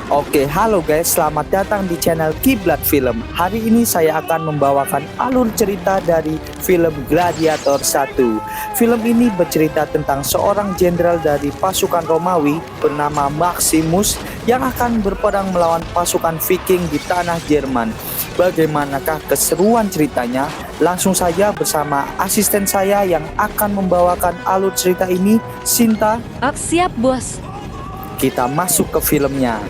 Oke, halo guys, selamat datang di channel Kiblat Film. Hari ini saya akan membawakan alur cerita dari film Gladiator 1. Film ini bercerita tentang seorang jenderal dari pasukan Romawi bernama Maximus yang akan berperang melawan pasukan Viking di tanah Jerman. Bagaimanakah keseruan ceritanya? Langsung saja bersama asisten saya yang akan membawakan alur cerita ini, Sinta. Oh, siap, bos. Kita masuk ke filmnya.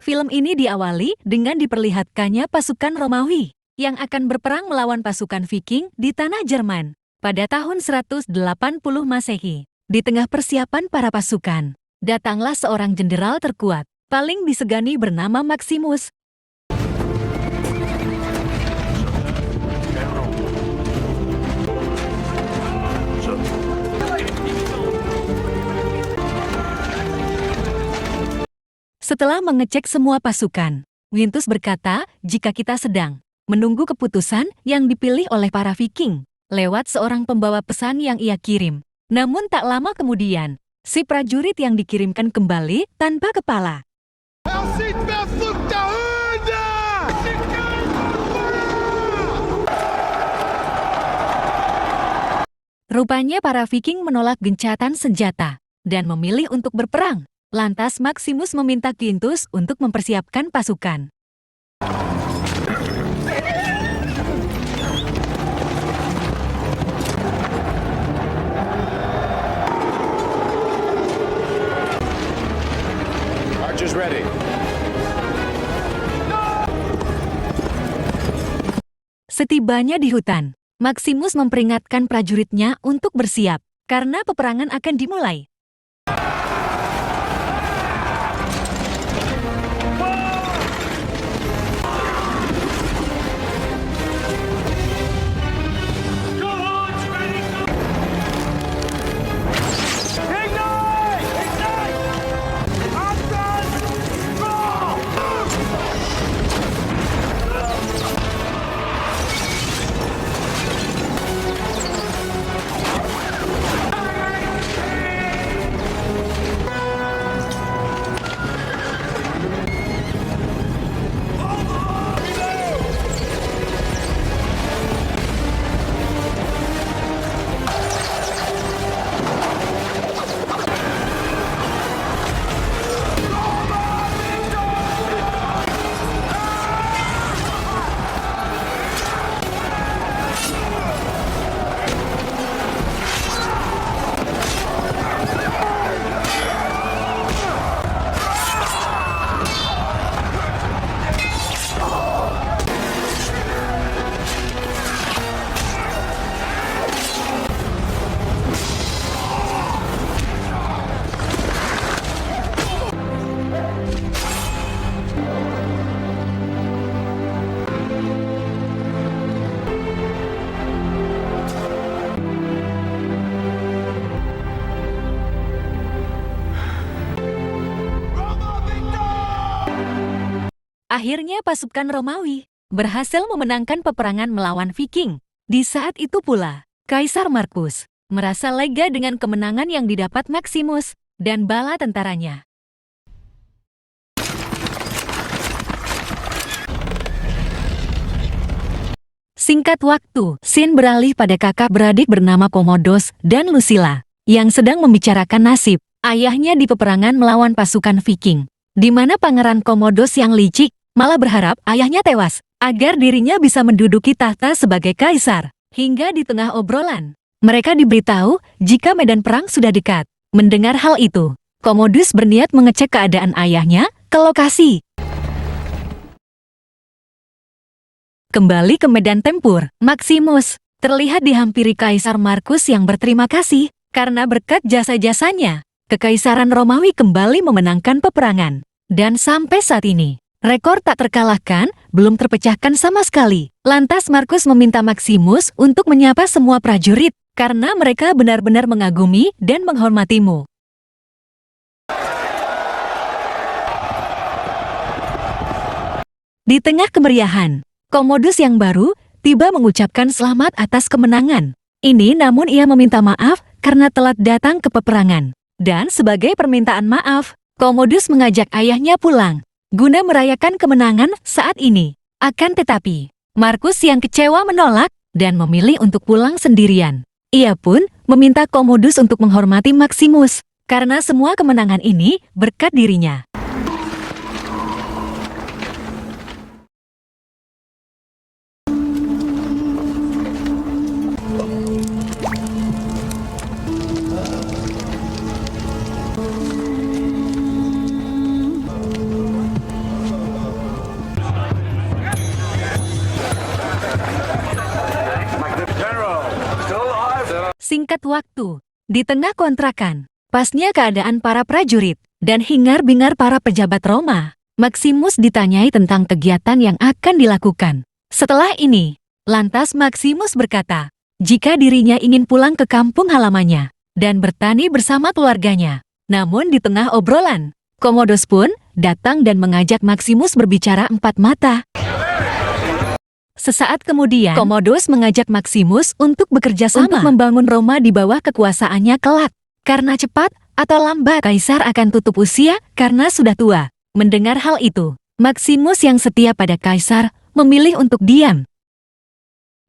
Film ini diawali dengan diperlihatkannya pasukan Romawi yang akan berperang melawan pasukan Viking di tanah Jerman pada tahun 180 Masehi. Di tengah persiapan para pasukan, datanglah seorang jenderal terkuat, paling disegani bernama Maximus. Setelah mengecek semua pasukan, Quintus berkata, jika kita sedang menunggu keputusan yang dipilih oleh para Viking lewat seorang pembawa pesan yang ia kirim. Namun tak lama kemudian, si prajurit yang dikirimkan kembali tanpa kepala. Rupanya para Viking menolak gencatan senjata dan memilih untuk berperang. Lantas Maximus meminta Quintus untuk mempersiapkan pasukan. Archers ready. Setibanya di hutan, Maximus memperingatkan prajuritnya untuk bersiap karena peperangan akan dimulai. Akhirnya pasukan Romawi berhasil memenangkan peperangan melawan Viking. Di saat itu pula, Kaisar Markus merasa lega dengan kemenangan yang didapat Maximus dan bala tentaranya. Singkat waktu, scene beralih pada kakak beradik bernama Commodus dan Lucilla yang sedang membicarakan nasib ayahnya di peperangan melawan pasukan Viking, di mana Pangeran Commodus yang licik malah berharap ayahnya tewas agar dirinya bisa menduduki tahta sebagai kaisar. Hingga di tengah obrolan, mereka diberitahu jika medan perang sudah dekat. Mendengar hal itu, Commodus berniat mengecek keadaan ayahnya ke lokasi. Kembali ke medan tempur, Maximus terlihat dihampiri Kaisar Markus yang berterima kasih karena berkat jasa-jasanya, Kekaisaran Romawi kembali memenangkan peperangan. Dan sampai saat ini, rekor tak terkalahkan belum terpecahkan sama sekali. Lantas Markus meminta Maximus untuk menyapa semua prajurit karena mereka benar-benar mengagumi dan menghormatimu. Di tengah kemeriahan, Commodus yang baru tiba mengucapkan selamat atas kemenangan. Ini namun ia meminta maaf karena telat datang ke peperangan. Dan sebagai permintaan maaf, Commodus mengajak ayahnya pulang guna merayakan kemenangan saat ini. Akan tetapi, Marcus yang kecewa menolak dan memilih untuk pulang sendirian. Ia pun meminta Commodus untuk menghormati Maximus karena semua kemenangan ini berkat dirinya. Singkat waktu, di tengah kontrakan, pasnya keadaan para prajurit dan hingar-bingar para pejabat Roma, Maximus ditanyai tentang kegiatan yang akan dilakukan. Setelah ini, lantas Maximus berkata, jika dirinya ingin pulang ke kampung halamannya dan bertani bersama keluarganya. Namun di tengah obrolan, Commodus pun datang dan mengajak Maximus berbicara empat mata. Sesaat kemudian, Commodus mengajak Maximus untuk bekerja sama untuk membangun Roma di bawah kekuasaannya kelak. Karena cepat atau lambat, Kaisar akan tutup usia karena sudah tua. Mendengar hal itu, Maximus yang setia pada Kaisar memilih untuk diam.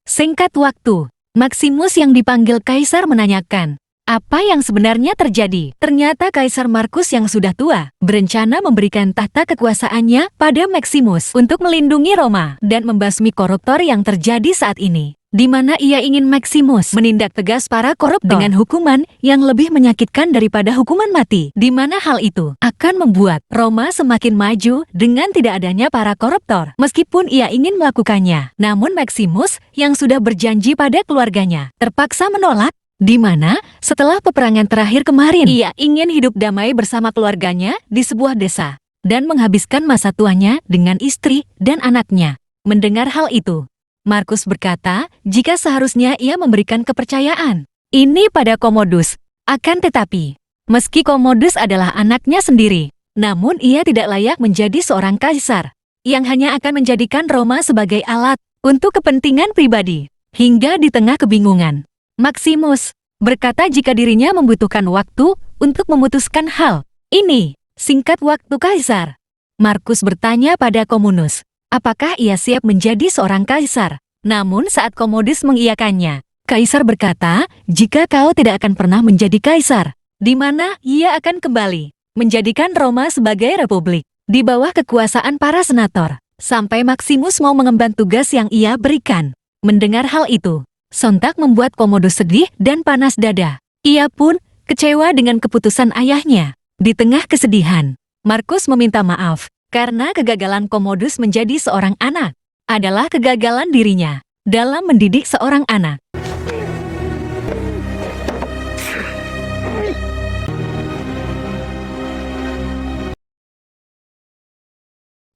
Singkat waktu, Maximus yang dipanggil Kaisar menanyakan, apa yang sebenarnya terjadi? Ternyata Kaisar Marcus yang sudah tua berencana memberikan tahta kekuasaannya pada Maximus untuk melindungi Roma dan membasmi koruptor yang terjadi saat ini, di mana ia ingin Maximus menindak tegas para koruptor dengan hukuman yang lebih menyakitkan daripada hukuman mati, di mana hal itu akan membuat Roma semakin maju dengan tidak adanya para koruptor. Meskipun ia ingin melakukannya, namun Maximus yang sudah berjanji pada keluarganya terpaksa menolak. Di mana, setelah peperangan terakhir kemarin, ia ingin hidup damai bersama keluarganya di sebuah desa dan menghabiskan masa tuanya dengan istri dan anaknya. Mendengar hal itu, Marcus berkata jika seharusnya ia memberikan kepercayaan ini pada Commodus. Akan tetapi, meski Commodus adalah anaknya sendiri, namun ia tidak layak menjadi seorang kaisar yang hanya akan menjadikan Roma sebagai alat untuk kepentingan pribadi. Hingga di tengah kebingungan, Maximus berkata jika dirinya membutuhkan waktu untuk memutuskan hal ini. Singkat waktu Kaisar, Marcus bertanya pada Commodus, apakah ia siap menjadi seorang kaisar? Namun saat Commodus mengiyakannya, Kaisar berkata, jika kau tidak akan pernah menjadi kaisar, di mana ia akan kembali menjadikan Roma sebagai republik di bawah kekuasaan para senator, sampai Maximus mau mengemban tugas yang ia berikan. Mendengar hal itu, sontak membuat Commodus sedih dan panas dada. Ia pun kecewa dengan keputusan ayahnya. Di tengah kesedihan, Marcus meminta maaf karena kegagalan Commodus menjadi seorang anak adalah kegagalan dirinya dalam mendidik seorang anak.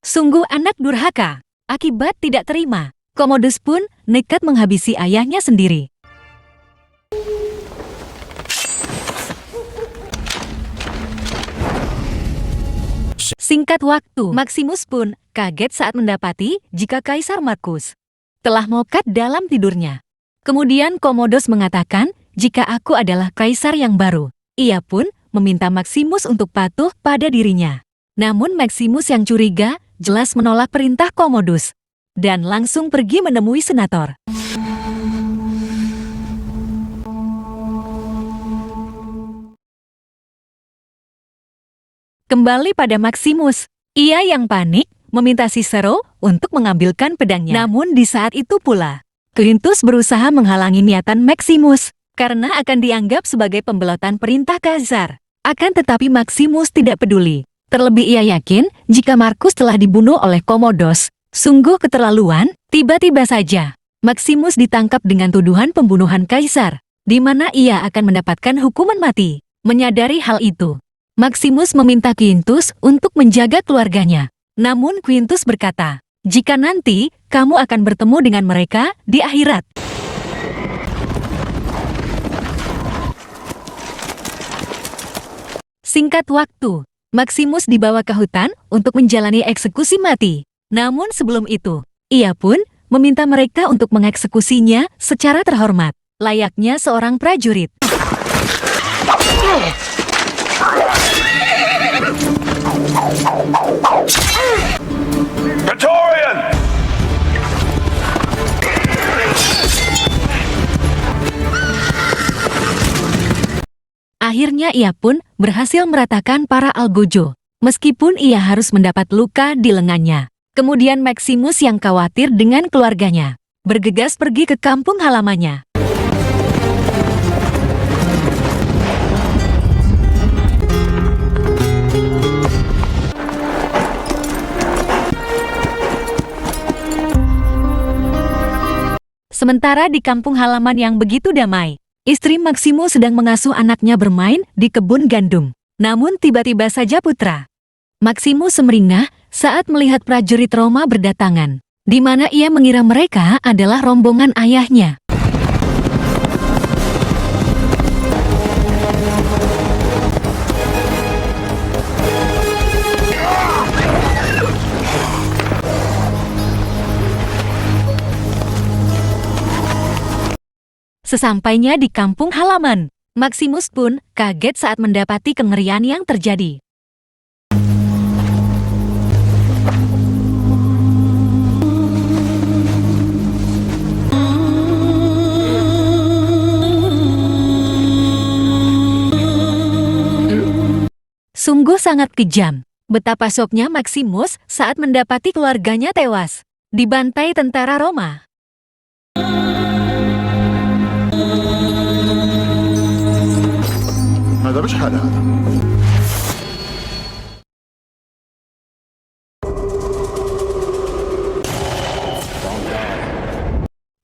Sungguh anak durhaka, akibat tidak terima. Commodus pun nekat menghabisi ayahnya sendiri. Singkat waktu, Maximus pun kaget saat mendapati jika Kaisar Marcus telah mokat dalam tidurnya. Kemudian Commodus mengatakan, jika aku adalah Kaisar yang baru, ia pun meminta Maximus untuk patuh pada dirinya. Namun Maximus yang curiga jelas menolak perintah Commodus dan langsung pergi menemui senator. Kembali pada Maximus, ia yang panik meminta Cicero untuk mengambilkan pedangnya. Namun di saat itu pula, Quintus berusaha menghalangi niatan Maximus karena akan dianggap sebagai pembelotan perintah Kaisar. Akan tetapi Maximus tidak peduli. Terlebih ia yakin jika Marcus telah dibunuh oleh Commodus. Sungguh keterlaluan. Tiba-tiba saja, Maximus ditangkap dengan tuduhan pembunuhan Kaisar, di mana ia akan mendapatkan hukuman mati. Menyadari hal itu, Maximus meminta Quintus untuk menjaga keluarganya. Namun Quintus berkata, jika nanti kamu akan bertemu dengan mereka di akhirat. Singkat waktu, Maximus dibawa ke hutan untuk menjalani eksekusi mati. Namun sebelum itu, ia pun meminta mereka untuk mengeksekusinya secara terhormat, layaknya seorang prajurit. Praetorian! Akhirnya ia pun berhasil meratakan para algojo, meskipun ia harus mendapat luka di lengannya. Kemudian Maximus yang khawatir dengan keluarganya, bergegas pergi ke kampung halamannya. Sementara di kampung halaman yang begitu damai, istri Maximus sedang mengasuh anaknya bermain di kebun gandum. Namun tiba-tiba saja putra Maximus semeringah saat melihat prajurit Roma berdatangan, di mana ia mengira mereka adalah rombongan ayahnya. Sesampainya di kampung halaman, Maximus pun kaget saat mendapati kengerian yang terjadi. Sungguh sangat kejam. Betapa syoknya Maximus saat mendapati keluarganya tewas dibantai tentara Roma. هذا مش حل هذا.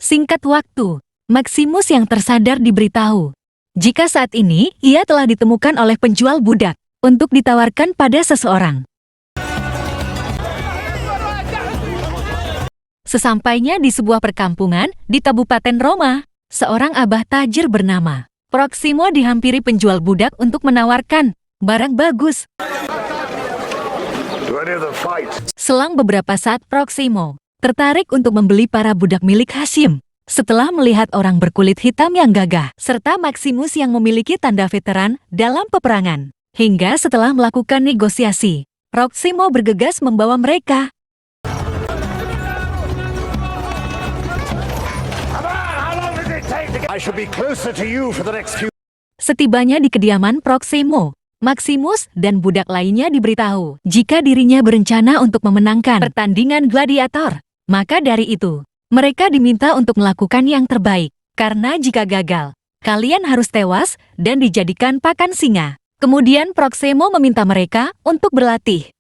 Singkat waktu, Maximus yang tersadar diberitahu jika saat ini ia telah ditemukan oleh penjual budak untuk ditawarkan pada seseorang. Sesampainya di sebuah perkampungan di Kabupaten Roma, seorang abah tajir bernama Proximo dihampiri penjual budak untuk menawarkan barang bagus. Selang beberapa saat Proximo tertarik untuk membeli para budak milik Hashim. Setelah melihat orang berkulit hitam yang gagah, serta Maximus yang memiliki tanda veteran dalam peperangan. Hingga setelah melakukan negosiasi, Proximo bergegas membawa mereka. Setibanya di kediaman Proximo, Maximus dan budak lainnya diberitahu jika dirinya berencana untuk memenangkan pertandingan gladiator. Maka dari itu, mereka diminta untuk melakukan yang terbaik, karena jika gagal, kalian harus tewas dan dijadikan pakan singa. Kemudian Proximo meminta mereka untuk berlatih.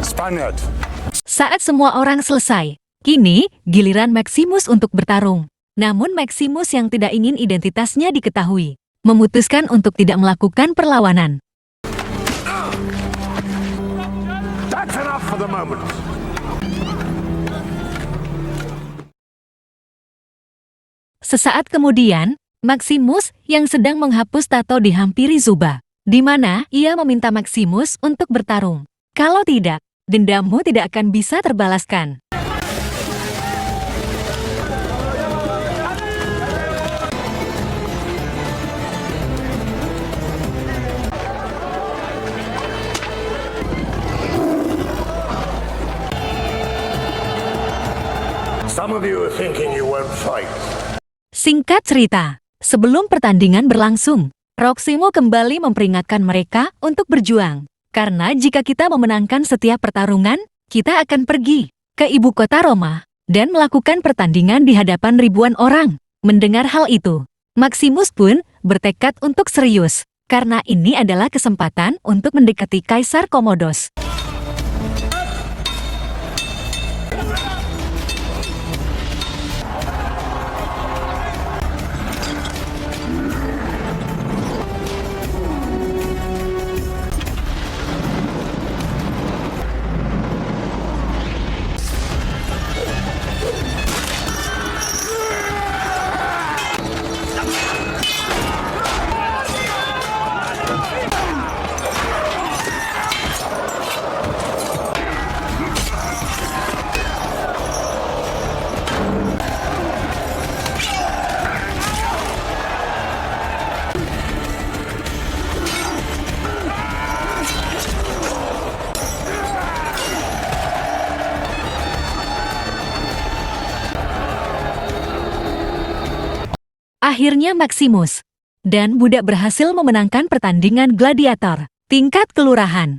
Spaniard. Saat semua orang selesai, kini giliran Maximus untuk bertarung. Namun Maximus yang tidak ingin identitasnya diketahui, memutuskan untuk tidak melakukan perlawanan. That's enough for the moment. Sesaat kemudian, Maximus yang sedang menghapus tato dihampiri Zuba, di mana ia meminta Maximus untuk bertarung. Kalau tidak, dendammu tidak akan bisa terbalaskan. Some of you are thinking you won't fight. Singkat cerita, sebelum pertandingan berlangsung, Proximo kembali memperingatkan mereka untuk berjuang. Karena jika kita memenangkan setiap pertarungan, kita akan pergi ke ibu kota Roma dan melakukan pertandingan di hadapan ribuan orang. Mendengar hal itu, Maximus pun bertekad untuk serius, karena ini adalah kesempatan untuk mendekati Kaisar Komodos. Akhirnya Maximus dan budak berhasil memenangkan pertandingan gladiator tingkat kelurahan.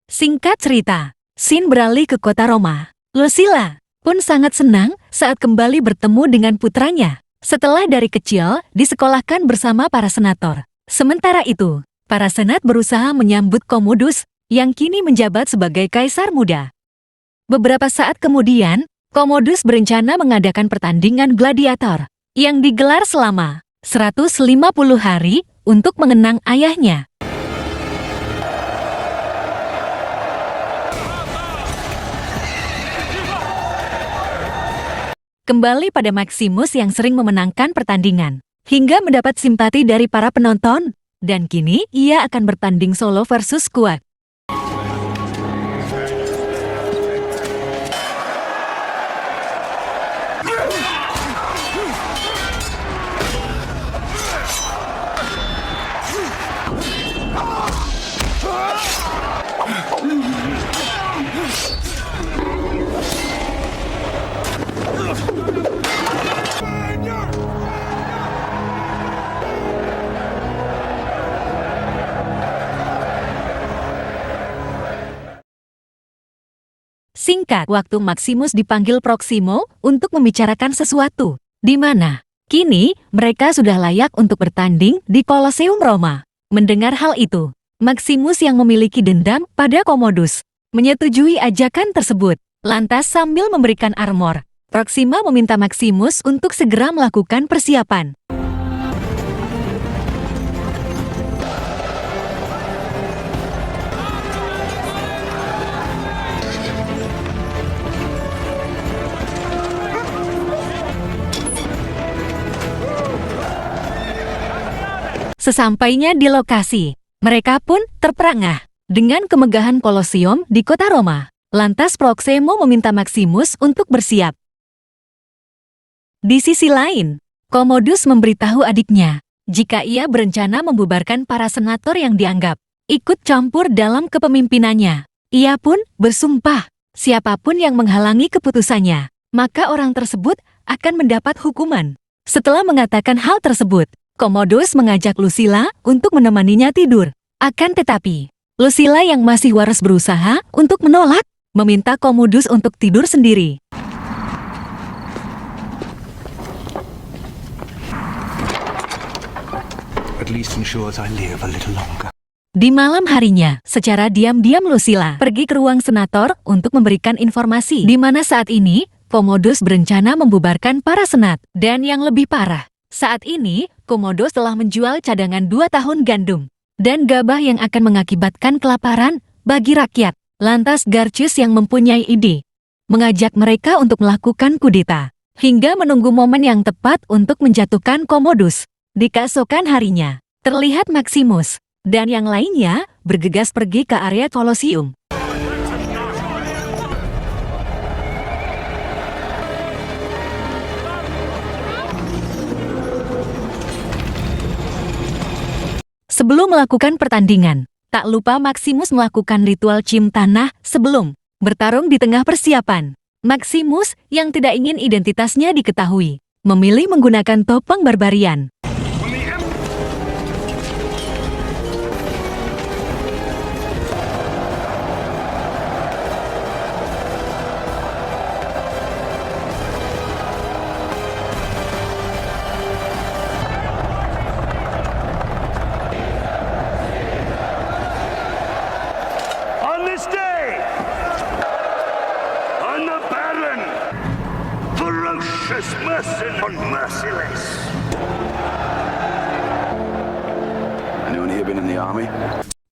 Singkat cerita, Sin beralih ke kota Roma. Lucilla pun sangat senang saat kembali bertemu dengan putranya. Setelah dari kecil disekolahkan bersama para senator. Sementara itu, para senat berusaha menyambut Commodus yang kini menjabat sebagai kaisar muda. Beberapa saat kemudian, Commodus berencana mengadakan pertandingan gladiator yang digelar selama 150 hari untuk mengenang ayahnya. Kembali pada Maximus yang sering memenangkan pertandingan, hingga mendapat simpati dari para penonton, dan kini ia akan bertanding solo versus squad. Singkat waktu Maximus dipanggil Proximo untuk membicarakan sesuatu, di mana kini mereka sudah layak untuk bertanding di Colosseum Roma. Mendengar hal itu, Maximus yang memiliki dendam pada Commodus menyetujui ajakan tersebut. Lantas sambil memberikan armor, Proxima meminta Maximus untuk segera melakukan persiapan. Sesampainya di lokasi, mereka pun terperangah dengan kemegahan Kolosium di kota Roma. Lantas Proximo meminta Maximus untuk bersiap. Di sisi lain, Commodus memberitahu adiknya jika ia berencana membubarkan para senator yang dianggap ikut campur dalam kepemimpinannya. Ia pun bersumpah, siapapun yang menghalangi keputusannya, maka orang tersebut akan mendapat hukuman. Setelah mengatakan hal tersebut, Commodus mengajak Lucilla untuk menemaninya tidur. Akan tetapi, Lucilla yang masih waras berusaha untuk menolak, meminta Commodus untuk tidur sendiri. At least ensures I live a little longer. Di malam harinya, secara diam-diam Lucilla pergi ke ruang senator untuk memberikan informasi di mana saat ini Commodus berencana membubarkan para senat. Dan yang lebih parah, saat ini Commodus telah menjual cadangan 2 tahun gandum dan gabah yang akan mengakibatkan kelaparan bagi rakyat. Lantas Garcius yang mempunyai ide mengajak mereka untuk melakukan kudeta hingga menunggu momen yang tepat untuk menjatuhkan Commodus. Di keesokan harinya, terlihat Maximus dan yang lainnya bergegas pergi ke area Colosseum. Sebelum melakukan pertandingan, tak lupa Maximus melakukan ritual cium tanah sebelum bertarung di tengah persiapan. Maximus yang tidak ingin identitasnya diketahui, memilih menggunakan topeng barbarian. Merciless. Anyone here been in the army?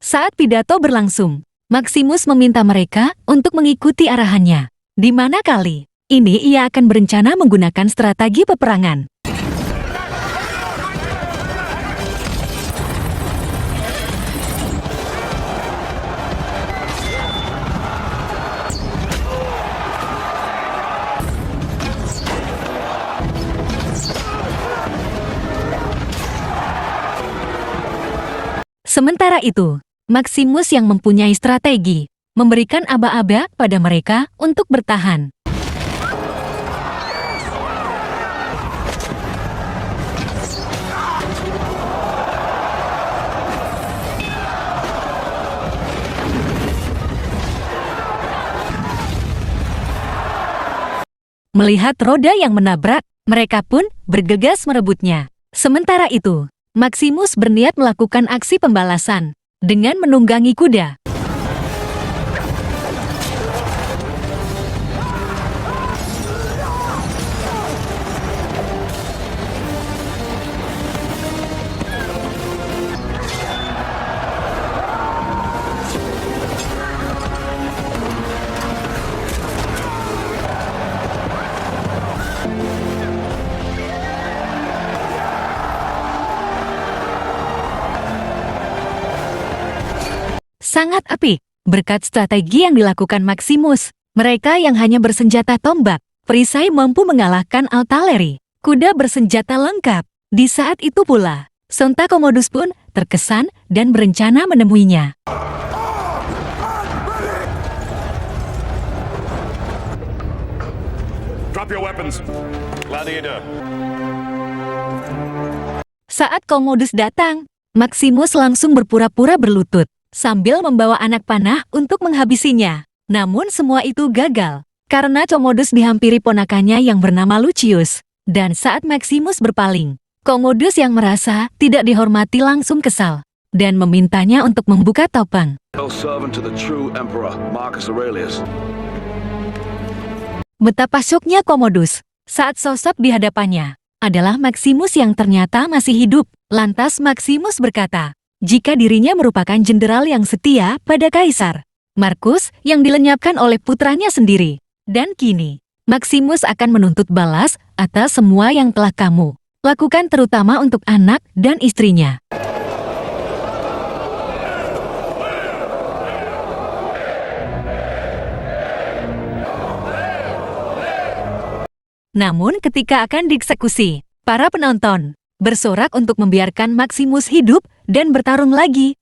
Saat pidato berlangsung, Maximus meminta mereka untuk mengikuti arahannya. Di mana kali ini ia akan berencana menggunakan strategi peperangan. Sementara itu, Maximus yang mempunyai strategi, memberikan aba-aba pada mereka untuk bertahan. Melihat roda yang menabrak, mereka pun bergegas merebutnya. Sementara itu, Maximus berniat melakukan aksi pembalasan dengan menunggangi kuda. Sangat apik, berkat strategi yang dilakukan Maximus. Mereka yang hanya bersenjata tombak, perisai mampu mengalahkan Altaleri, kuda bersenjata lengkap. Di saat itu pula, Sonta Commodus pun terkesan dan berencana menemuinya. Drop your weapons. Gladiator. Saat Commodus datang, Maximus langsung berpura-pura berlutut, sambil membawa anak panah untuk menghabisinya. Namun semua itu gagal, karena Commodus dihampiri ponakannya yang bernama Lucius. Dan saat Maximus berpaling, Commodus yang merasa tidak dihormati langsung kesal, dan memintanya untuk membuka topeng. Servant to the true emperor, Marcus Aurelius. Betapa syoknya Commodus saat sosok di hadapannya adalah Maximus yang ternyata masih hidup. Lantas Maximus berkata, jika dirinya merupakan jenderal yang setia pada Kaisar Markus yang dilenyapkan oleh putranya sendiri. Dan kini, Maximus akan menuntut balas atas semua yang telah kamu lakukan, terutama untuk anak dan istrinya. Namun ketika akan dieksekusi, para penonton bersorak untuk membiarkan Maximus hidup dan bertarung lagi.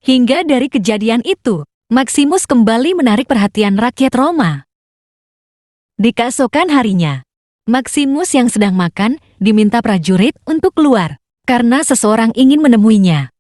Hingga dari kejadian itu, Maximus kembali menarik perhatian rakyat Roma. Di keesokan harinya, Maximus yang sedang makan diminta prajurit untuk keluar, karena seseorang ingin menemuinya.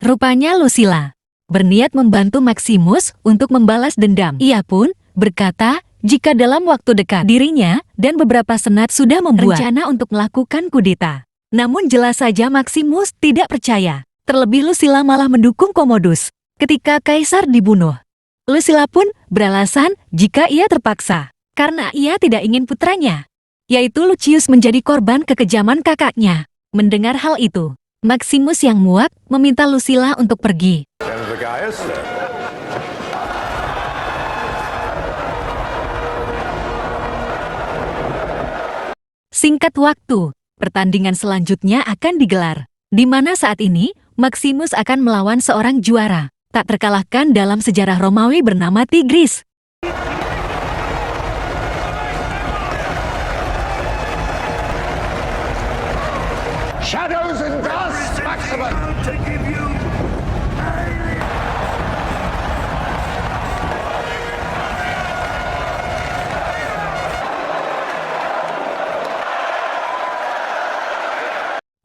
Rupanya Lucilla berniat membantu Maximus untuk membalas dendam. Ia pun berkata, jika dalam waktu dekat dirinya dan beberapa senat sudah membuat rencana untuk melakukan kudeta. Namun jelas saja Maximus tidak percaya. Terlebih Lucilla malah mendukung Commodus ketika Kaisar dibunuh. Lucilla pun beralasan jika ia terpaksa, karena ia tidak ingin putranya, yaitu Lucius, menjadi korban kekejaman kakaknya. Mendengar hal itu, Maximus yang muak meminta Lucilla untuk pergi. Singkat waktu, pertandingan selanjutnya akan digelar, di mana saat ini Maximus akan melawan seorang juara tak terkalahkan dalam sejarah Romawi bernama Tigris. Shadows and dust, Maximus!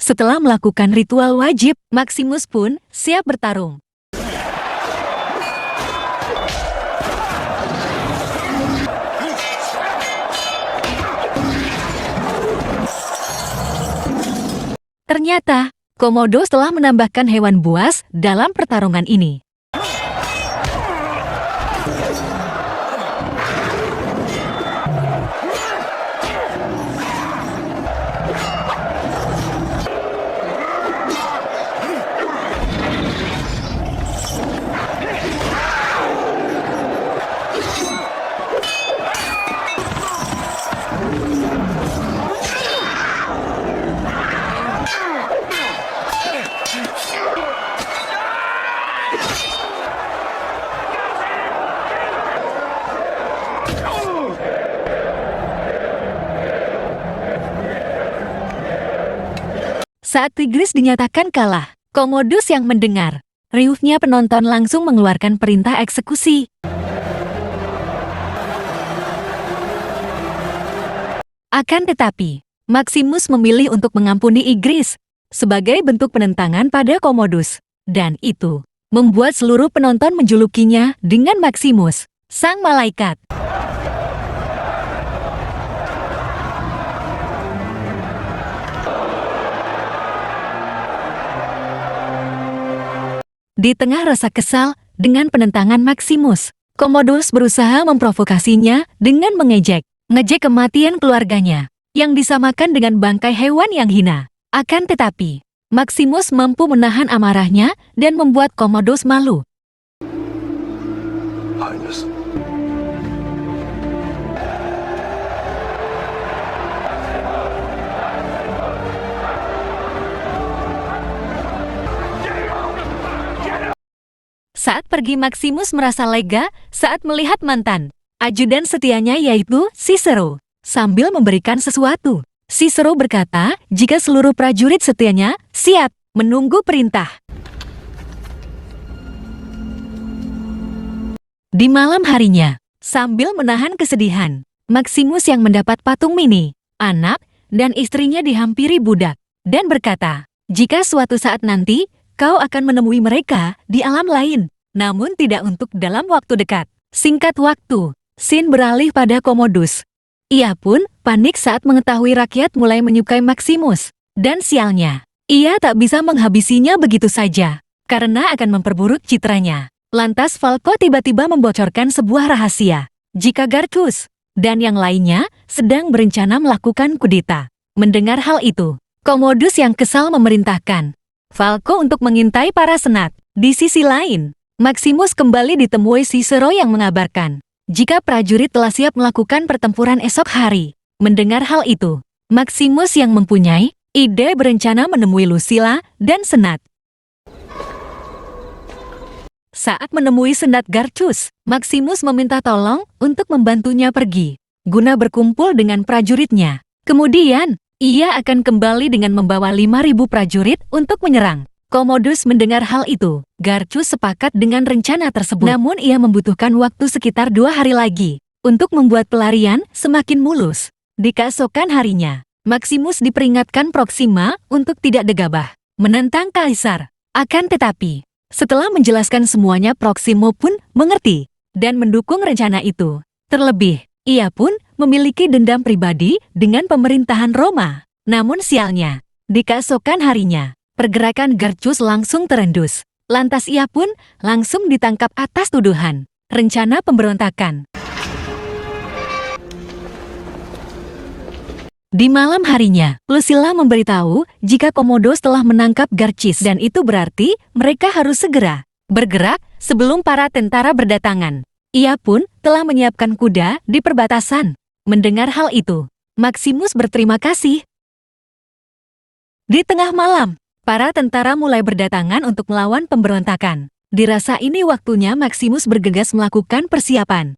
Setelah melakukan ritual wajib, Maximus pun siap bertarung. Ternyata, Commodus telah menambahkan hewan buas dalam pertarungan ini. Saat Tigris dinyatakan kalah, Commodus yang mendengar. Riuhnya penonton langsung mengeluarkan perintah eksekusi. Akan tetapi, Maximus memilih untuk mengampuni Igris sebagai bentuk penentangan pada Commodus. Dan itu membuat seluruh penonton menjulukinya dengan Maximus, sang malaikat. Di tengah rasa kesal dengan penentangan Maximus, Commodus berusaha memprovokasinya dengan ngejek kematian keluarganya, yang disamakan dengan bangkai hewan yang hina. Akan tetapi, Maximus mampu menahan amarahnya dan membuat Commodus malu. Highness. Saat pergi, Maximus merasa lega saat melihat mantan ajudan setianya, yaitu Cicero, sambil memberikan sesuatu. Cicero berkata jika seluruh prajurit setianya siap menunggu perintah. Di malam harinya, sambil menahan kesedihan, Maximus yang mendapat patung mini, anak, dan istrinya dihampiri budak, dan berkata, jika suatu saat nanti kau akan menemui mereka di alam lain, namun tidak untuk dalam waktu dekat. Singkat waktu, scene beralih pada Commodus. Ia pun panik saat mengetahui rakyat mulai menyukai Maximus. Dan sialnya, ia tak bisa menghabisinya begitu saja, karena akan memperburuk citranya. Lantas Falco tiba-tiba membocorkan sebuah rahasia. Jika Garchus dan yang lainnya sedang berencana melakukan kudeta. Mendengar hal itu, Commodus yang kesal memerintahkan Falco untuk mengintai para senat. Di sisi lain, Maximus kembali ditemui Cicero yang mengabarkan jika prajurit telah siap melakukan pertempuran esok hari. Mendengar hal itu, Maximus yang mempunyai ide berencana menemui Lucilla dan senat. Saat menemui senat Garchus, Maximus meminta tolong untuk membantunya pergi, guna berkumpul dengan prajuritnya. Kemudian, ia akan kembali dengan membawa 5.000 prajurit untuk menyerang. Commodus mendengar hal itu. Garchus sepakat dengan rencana tersebut. Namun ia membutuhkan waktu sekitar 2 hari lagi untuk membuat pelarian semakin mulus. Di keesokan harinya, Maximus diperingatkan Proxima untuk tidak gegabah menentang Kaisar. Akan tetapi, setelah menjelaskan semuanya, Proxima pun mengerti dan mendukung rencana itu. Terlebih, ia pun memiliki dendam pribadi dengan pemerintahan Roma. Namun sialnya, di keesokan harinya, pergerakan Garchus langsung terendus. Lantas ia pun langsung ditangkap atas tuduhan rencana pemberontakan. Di malam harinya, Lucilla memberitahu jika Commodus telah menangkap Garchus dan itu berarti mereka harus segera bergerak sebelum para tentara berdatangan. Ia pun telah menyiapkan kuda di perbatasan. Mendengar hal itu, Maximus berterima kasih. Di tengah malam, para tentara mulai berdatangan untuk melawan pemberontakan. Dirasa ini waktunya Maximus bergegas melakukan persiapan.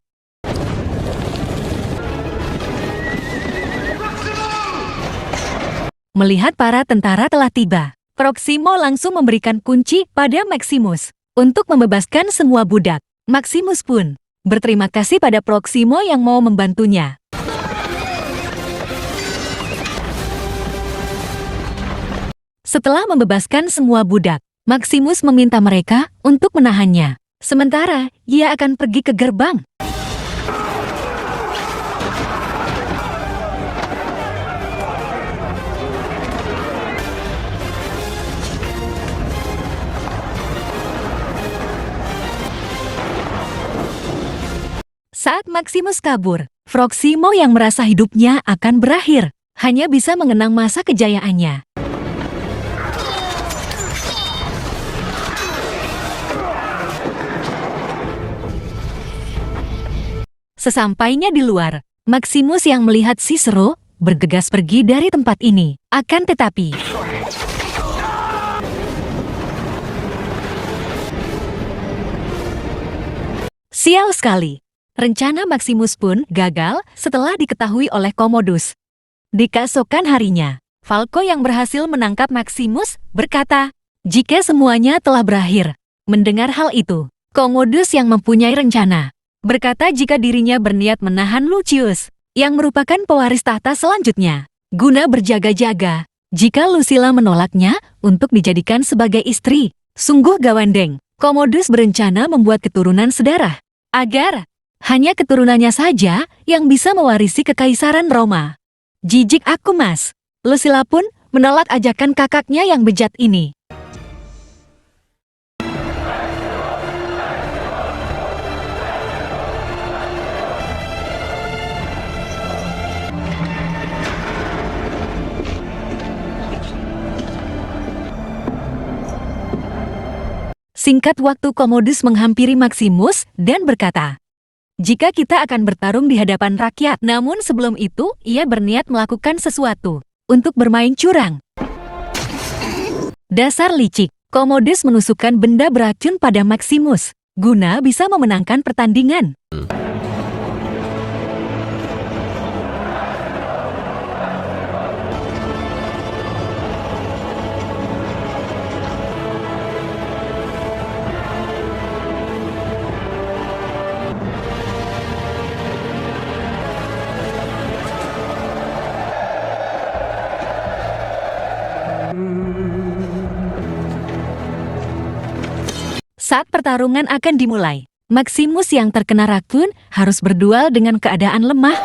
Melihat para tentara telah tiba, Proxima langsung memberikan kunci pada Maximus untuk membebaskan semua budak. Maximus pun berterima kasih pada Proxima yang mau membantunya. Setelah membebaskan semua budak, Maximus meminta mereka untuk menahannya. Sementara, ia akan pergi ke gerbang. Saat Maximus kabur, Proxima yang merasa hidupnya akan berakhir, hanya bisa mengenang masa kejayaannya. Sesampainya di luar, Maximus yang melihat Cicero bergegas pergi dari tempat ini. Akan tetapi, sial sekali. Rencana Maximus pun gagal setelah diketahui oleh Commodus. Di keesokan harinya, Falco yang berhasil menangkap Maximus berkata, jika semuanya telah berakhir. Mendengar hal itu, Commodus yang mempunyai rencana berkata jika dirinya berniat menahan Lucius, yang merupakan pewaris tahta selanjutnya, guna berjaga-jaga. Jika Lucilla menolaknya untuk dijadikan sebagai istri, sungguh gawandeng. Commodus berencana membuat keturunan sedarah, agar hanya keturunannya saja yang bisa mewarisi kekaisaran Roma. Jijik aku, Mas. Lucilla pun menolak ajakan kakaknya yang bejat ini. Singkat waktu Commodus menghampiri Maximus dan berkata, jika kita akan bertarung di hadapan rakyat, namun sebelum itu ia berniat melakukan sesuatu untuk bermain curang. Dasar licik, Commodus menusukkan benda beracun pada Maximus, guna bisa memenangkan pertandingan. Saat pertarungan akan dimulai, Maximus yang terkena racun harus berduel dengan keadaan lemah.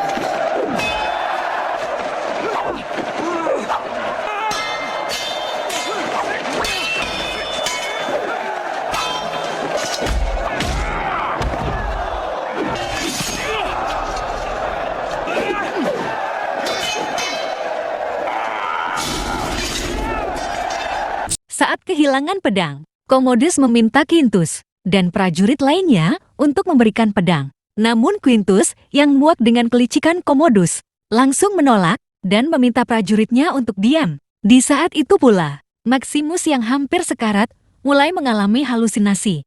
Saat kehilangan pedang, Commodus meminta Quintus dan prajurit lainnya untuk memberikan pedang. Namun Quintus yang muak dengan kelicikan Commodus langsung menolak dan meminta prajuritnya untuk diam. Di saat itu pula, Maximus yang hampir sekarat mulai mengalami halusinasi.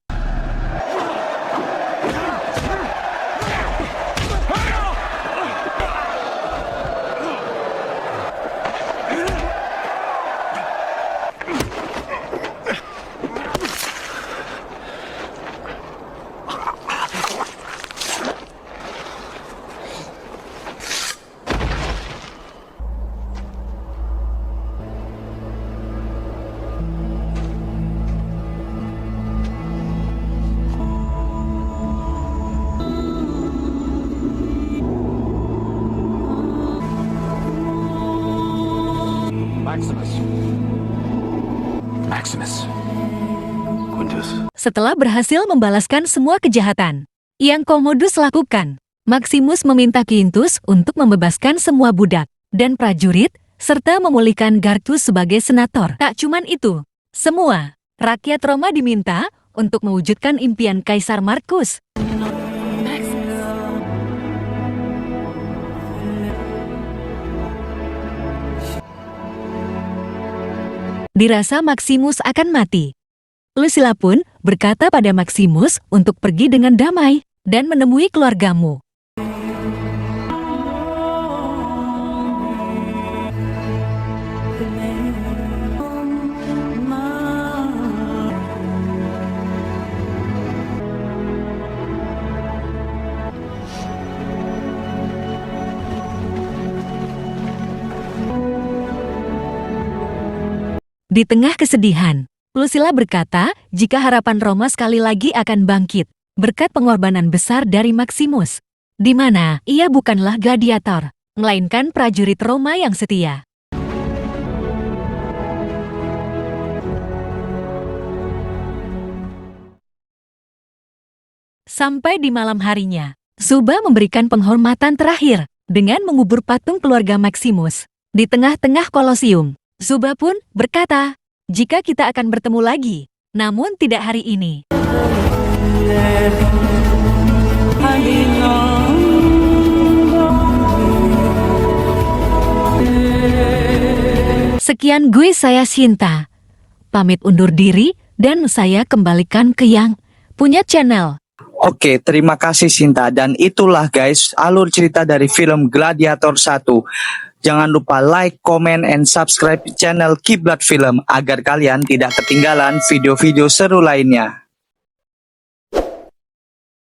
Maximus. Quintus. Setelah berhasil membalaskan semua kejahatan yang Commodus lakukan, Maximus meminta Quintus untuk membebaskan semua budak dan prajurit, serta memulihkan Gartus sebagai senator. Tak cuman itu, semua rakyat Roma diminta untuk mewujudkan impian Kaisar Markus. Dirasa Maximus akan mati. Lucilla pun berkata pada Maximus untuk pergi dengan damai dan menemui keluargamu. Di tengah kesedihan, Lucilla berkata jika harapan Roma sekali lagi akan bangkit berkat pengorbanan besar dari Maximus, di mana ia bukanlah gladiator, melainkan prajurit Roma yang setia. Sampai di malam harinya, Suba memberikan penghormatan terakhir dengan mengubur patung keluarga Maximus di tengah-tengah Kolosium. Suba pun berkata, jika kita akan bertemu lagi, namun tidak hari ini. Sekian gue saya Sinta. Pamit undur diri dan saya kembalikan ke yang punya channel. Oke, terima kasih Sinta. Dan itulah guys alur cerita dari film Gladiator 1. Jangan lupa like, comment, and subscribe channel Kiblat Film agar kalian tidak ketinggalan video-video seru lainnya.